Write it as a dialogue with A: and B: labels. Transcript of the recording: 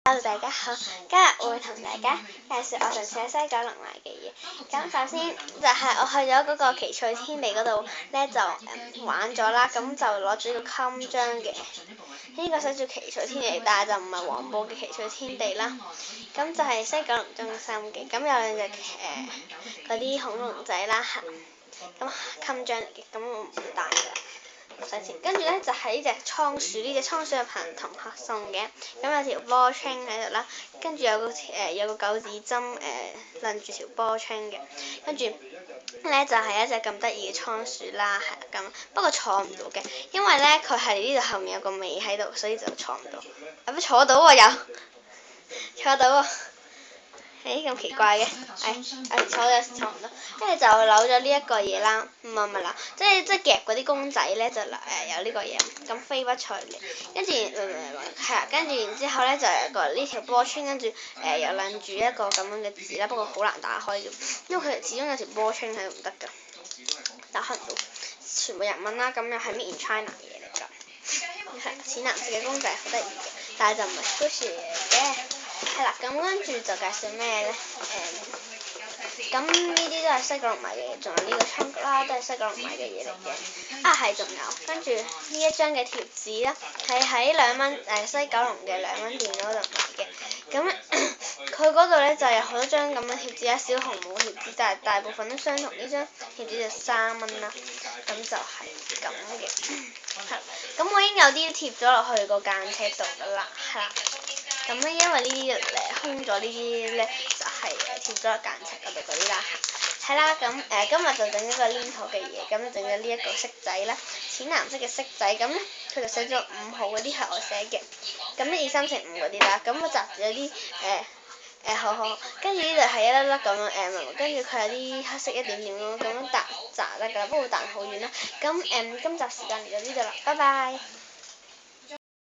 A: Hello，大家好，今日我會同大家介紹我上次喺西九龍買嘅嘢。咁首先就係我去咗嗰個奇趣天地嗰度咧，就玩咗啦。咁就攞咗呢個襟章嘅，呢個寫住奇趣天地，但係就唔係黃埔嘅奇趣天地啦。咁就係西九龍中心嘅。咁有兩隻嗰啲恐龍仔啦，咁襟章嚟嘅，咁我唔帶㗎。跟住咧就係呢隻倉鼠，呢隻倉鼠係朋同學送嘅，咁有條波 chain 喺度啦，跟住有個九指針攆住條波 chain 嘅，跟住咧就係一隻咁得意嘅倉鼠啦，係咁，不過坐唔到嘅，因為咧佢係呢度後面有個尾喺度，所以就坐唔到。不坐到喎又，坐到喎。咁奇怪嘅，坐有時坐唔到，跟住就扭咗呢一個嘢啦，唔係扭，即係夾嗰啲公仔咧就有呢個嘢，咁飛不出嘅，跟住跟住然之後咧就有個呢條波穿，跟住又攆住一個咁樣嘅字啦，不過好難打開嘅，因為佢始終有條波穿喺度唔得㗎，打開唔到，全部日文啦，咁又係 Made in China 嘢嚟㗎，淺藍色嘅公仔好得意嘅，但係就唔係 Gucci 嚟嘅。係啦，咁跟住就介紹咩咧？咁呢啲都係西九龍買嘅嘢，仲有呢個倉啦，都係西九龍買嘅嘢嚟嘅。係仲有，跟住呢一張嘅貼紙啦，係喺2蚊西九龍嘅2蚊店嗰度買嘅。咁佢嗰度咧就有好多張咁嘅貼紙啦，小紅帽貼紙，但係大部分都相同。呢張貼紙就3蚊啦，咁就係咁嘅。咁我已經有啲貼咗落去個間尺度噶啦，係啦。咁咧，因為呢啲空咗呢啲咧，就係貼咗落間尺嗰度嗰啲啦。係啦，咁今日就整一個黏土嘅嘢，咁整咗呢一個色仔啦，淺藍色嘅色仔，咁咧佢就寫咗5號嗰啲係我寫嘅，咁1、2、3、4、5嗰啲啦，咁我集咗啲好，跟住呢度係一粒粒咁樣跟住佢有啲黑色一點點咁樣彈得㗎啦，不過彈好遠啦。咁今集時間嚟到呢度啦，拜拜。